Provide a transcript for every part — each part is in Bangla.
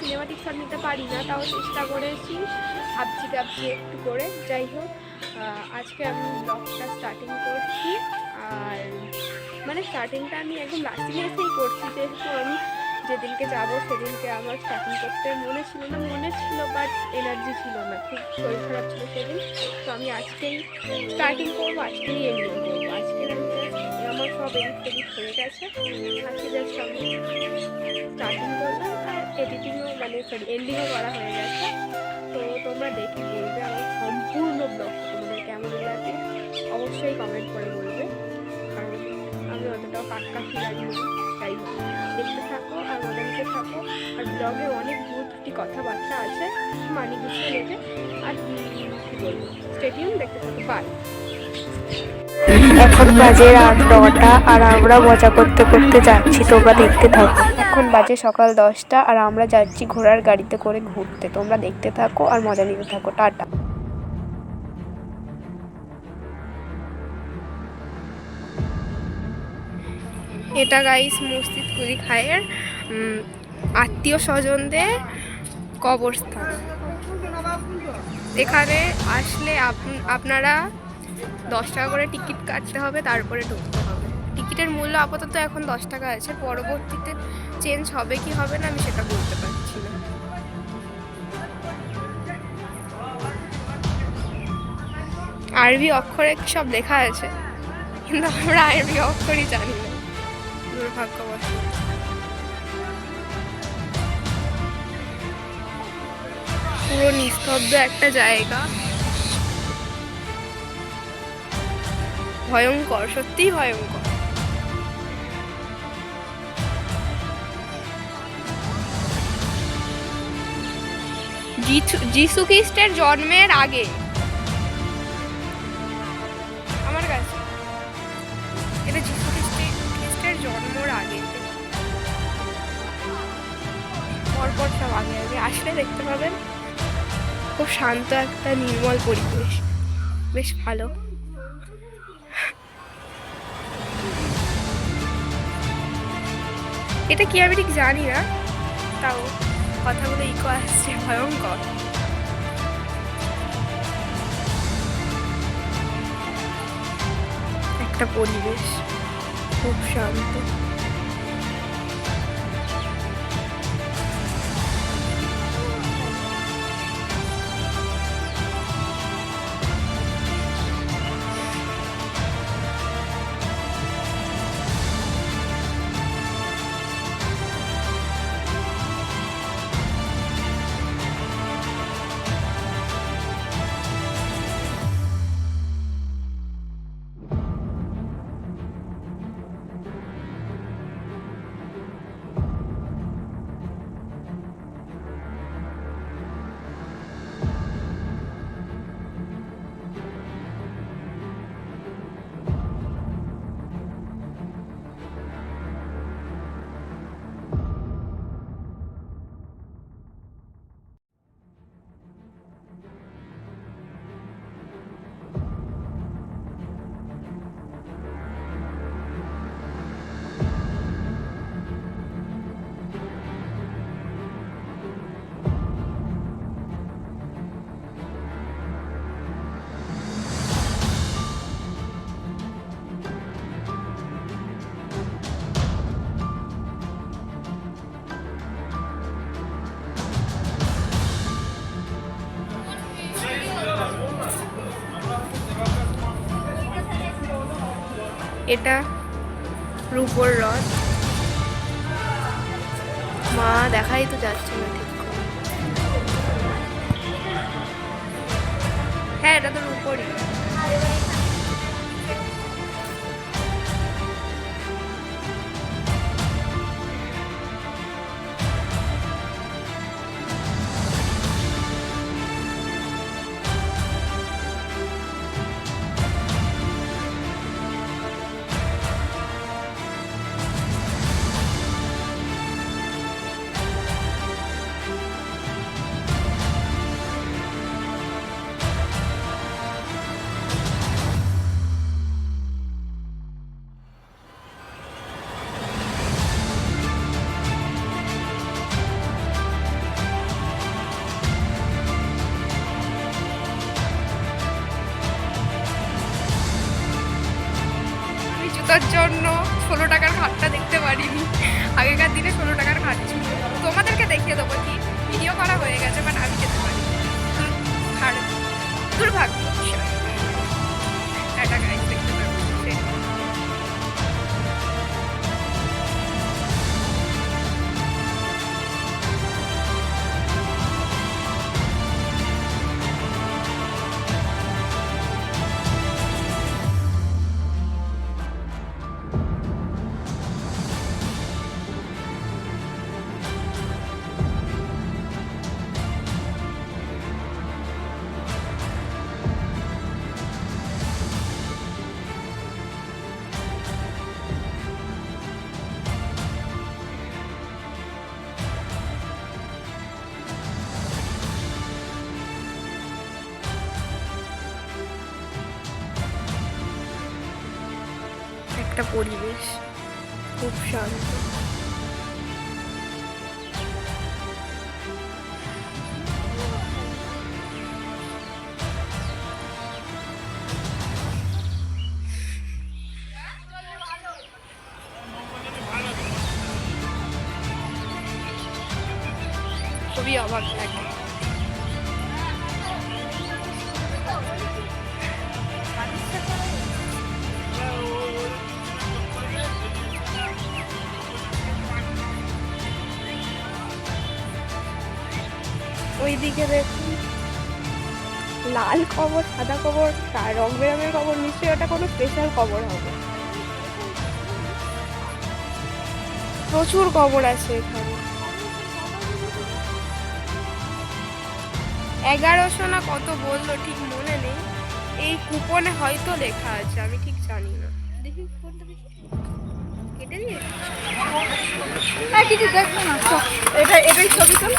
সিনেমাটিক শট নিতে পারি না, তাও চেষ্টা করেছি ভাবছি একটু করে। যাই হোক, আজকে আমি ব্লগটা স্টার্টিং করছি। আর মানে স্টার্টিংটা আমি একদম লাস্টিংয়ে এসেই করছি, যেহেতু আমি যেদিনকে যাব সেদিনকে আমার স্টার্টিং করতে মনে ছিল বাট এনার্জি ছিল না, খুব শরীর খারাপ ছিল সেদিন। তো আমি আজকেই স্টার্টিং করবো, আজকেই এন্ডিং করবো। আজকের আমি আমার সব এডিট হয়ে গেছে, আজকে জাস্ট আমি স্টার্টিং করলাম আর এডিটিংও এন্ডিংও করা হয়ে গেছে। তো তোমরা দেখে বলবে আমার সম্পূর্ণ ব্লগটা তোমাদের কেমন লাগে, অবশ্যই কমেন্ট করে বলবে, কারণ আমি অতটাও পাক্কা ফিরাই নই। তাই দেখতে থাকো আর মজা নিতে থাকো। আর ব্লগে অনেক ভুল ত্রুটি কথাবার্তা আছে, মানি গুছিয়ে নেবে। আর কি বলবো, স্টেডিয়াম দেখতে থাকো। বাই। এখন বাজে রাত 9টা আর আমরা মজা করতে করতে যাচ্ছি, তোমরা দেখতে থাকো। এখন বাজে সকাল 10টা আর আমরা যাচ্ছি ঘোড়ার গাড়িতে করে ঘুরতে। তোমরা দেখতে থাকো আর মজা নিতে থাকো। টাটা। এটা গাইস মসজিদ কুলি খায়ের আত্মীয় স্বজনদের কবরস্থান। এখানে আসলে আপনারা 10 টাকা করে টিকিট কাটতে হবে, তারপরে ঢুকতে হবে। টিকিটের মূল্য আপাতত এখন 10 টাকা আছে, পরবর্তীতে চেঞ্জ হবে কি হবে না আমি সেটা বলতে পারছি না। আরবি অক্ষরে সব লেখা আছে, কিন্তু আমরা আরবি অক্ষরই জানি না, দুর্ভাগ্যবশত। পুরো নিস্তব্ধ একটা জায়গা, ভয়ঙ্কর, সত্যিই ভয়ঙ্কর। যিশু খ্রিস্টের জন্মের আগে আমার কাছে এটা যিশু খ্রিস্টের জন্মের আগে, পরপর সব আগে আসলে দেখতে পাবেন। খুব শান্ত একটা নির্মল পরিবেশ, বেশ ভালো। এটা কি আমি ঠিক জানি না, তাও কথাগুলো ইকো আসছে, ভয়ঙ্কর একটা পরিবেশ, খুব শান্ত। এটা রূপোর রথ, মা দেখাই তো যাচ্ছে না ঠিক। হ্যাঁ, এটা তো রূপোরই। জুতোর জন্য 16 টাকার ঘাটটা দেখতে পারিনি। আগেকার দিনে 16 টাকার ঘাট ছিল। তোমাদেরকে দেখিয়ে দেবো, কি ভিডিও করা হয়ে গেছে, বাট আমি যেতে পারি। দুর্ভাগ্য বিষয়। একটা গাইজ দেখতে পারবো। একটা পরিবেশ খুব শান্ত। খুবই অবাক লাগে। ওইদিকে দেখুন লাল কবর, সাদা কবর, রং বেরঙের কবর, নিশ্চয়ই ওটা কোনো স্পেশাল কবর হবে। প্রচুর কবর আছে এখানে। 1100 না কত বললো ঠিক মনে নেই। এই কুপনে হয়তো লেখা আছে, আমি ঠিক জানি না। দেখি কোনটা দেখি, কেটে দিয়ে কিছু দেখবো না। এটাই ছবি তোল।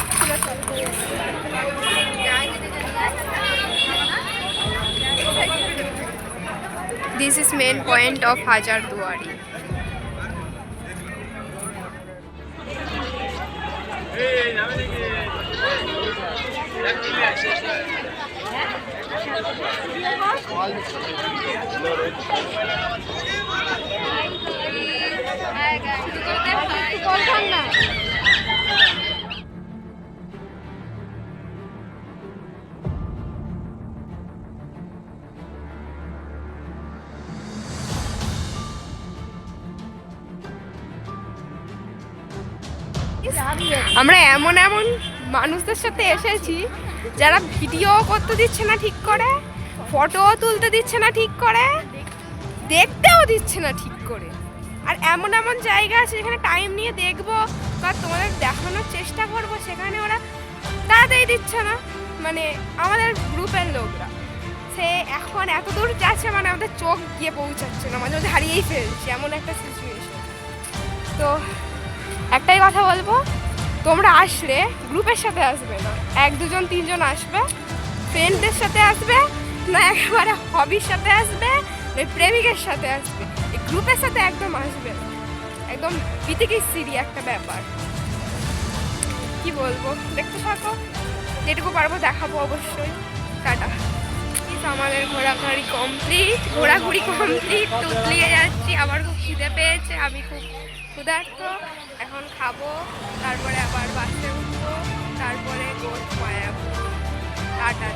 This is main point of Hajarduari. আমরা এমন এমন মানুষদের সাথে এসেছি যারা ভিডিও করতে দিচ্ছে না ঠিক করে, ফটোও তুলতে দিচ্ছে না ঠিক করে, দেখতেও দিচ্ছে না ঠিক করে। আর এমন এমন জায়গা আছে যেখানে টাইম নিয়ে দেখবো বা তোমাদের দেখানোর চেষ্টা করবো, সেখানে ওরা তাড়াতাড়ি দিচ্ছে না। মানে আমাদের গ্রুপের লোকরা সে এখন এত দূর যাচ্ছে, মানে আমাদের চোখ গিয়ে পৌঁছাচ্ছে না, মাঝে মাঝে হারিয়েই ফেলছে, এমন একটা সিচুয়েশন। তো একটাই কথা বলবো, তোমরা আসলে গ্রুপের সাথে আসবে না, 1-2 জন 3 জন আসবে, ফ্রেন্ডদের সাথে আসবে, না একেবারে হবির সাথে আসবে, না প্রেমিকের সাথে আসবে। এই গ্রুপের সাথে একদম আসবে না, একদম বিতিকিচ্ছিরি একটা ব্যাপার। কি বলবো, দেখতে থাকো, যেটুকু পারবো দেখাবো অবশ্যই। টাটা। আমাদের ঘোরাঘুরি কমপ্লিট, তুতলিয়ে যাচ্ছি। আমার খুব খিদে পেয়েছে, আমি খুব ক্ষুধার্ত, এখন খাবো, তারপরে আবার বাসে উঠবো, তারপরে মায়াপুর। টাটা।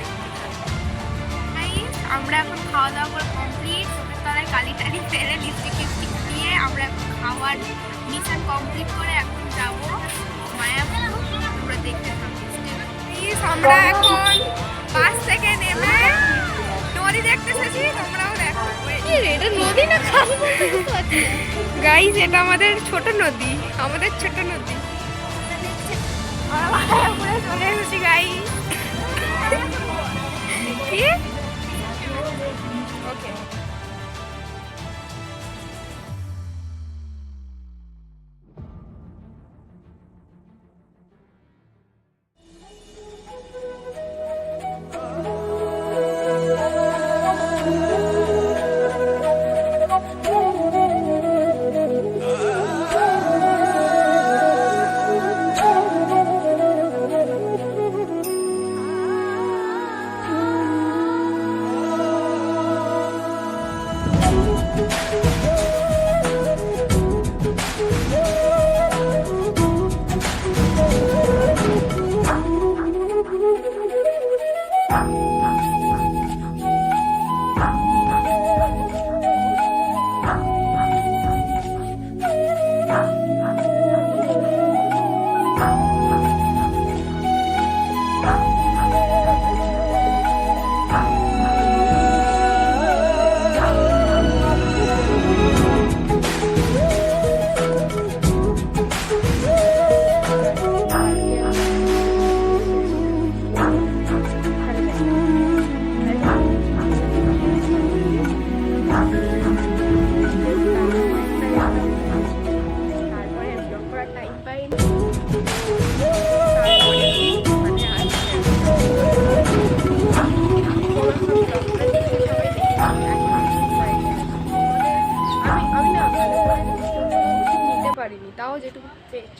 আমরা এখন খাওয়া দাওয়া করে কমপ্লিট, তলায় কালি টালি ফেলে লিপস্টিক দিয়ে আমরা এখন খাওয়ার মিশন কমপ্লিট করে এখন যাবো মায়াপুর। আমরা দেখতে থাকি। আমরা এখন বাস থেকে নেমে নদী দেখতে এসেছি, তোমরাও দেখো। এটা নদী না খাল? গাইস, এটা আমাদের ছোট নদী, আমাদের ছোট নদী। চলে এসেছি গাইস। কি ওকে।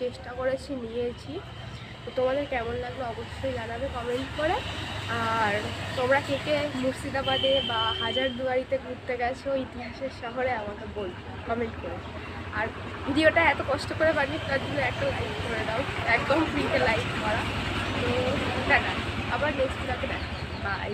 চেষ্টা করেছি, নিয়েছি। তো তোমাদের কেমন লাগলো অবশ্যই জানাবে কমেন্ট করে। আর তোমরা কে কে মুর্শিদাবাদে বা হাজারদুয়ারিতে ঘুরতে গেছো ইতিহাসের শহরে আমাকে বলবে কমেন্ট করে। আর ভিডিওটা এত কষ্ট করে বানিয়ে তার জন্য একটা লাইক করে দাও, একদম ফ্রিতে লাইক করা। তো দেখা আবার নেক্সট ভিডিওতে দেখা, বাই।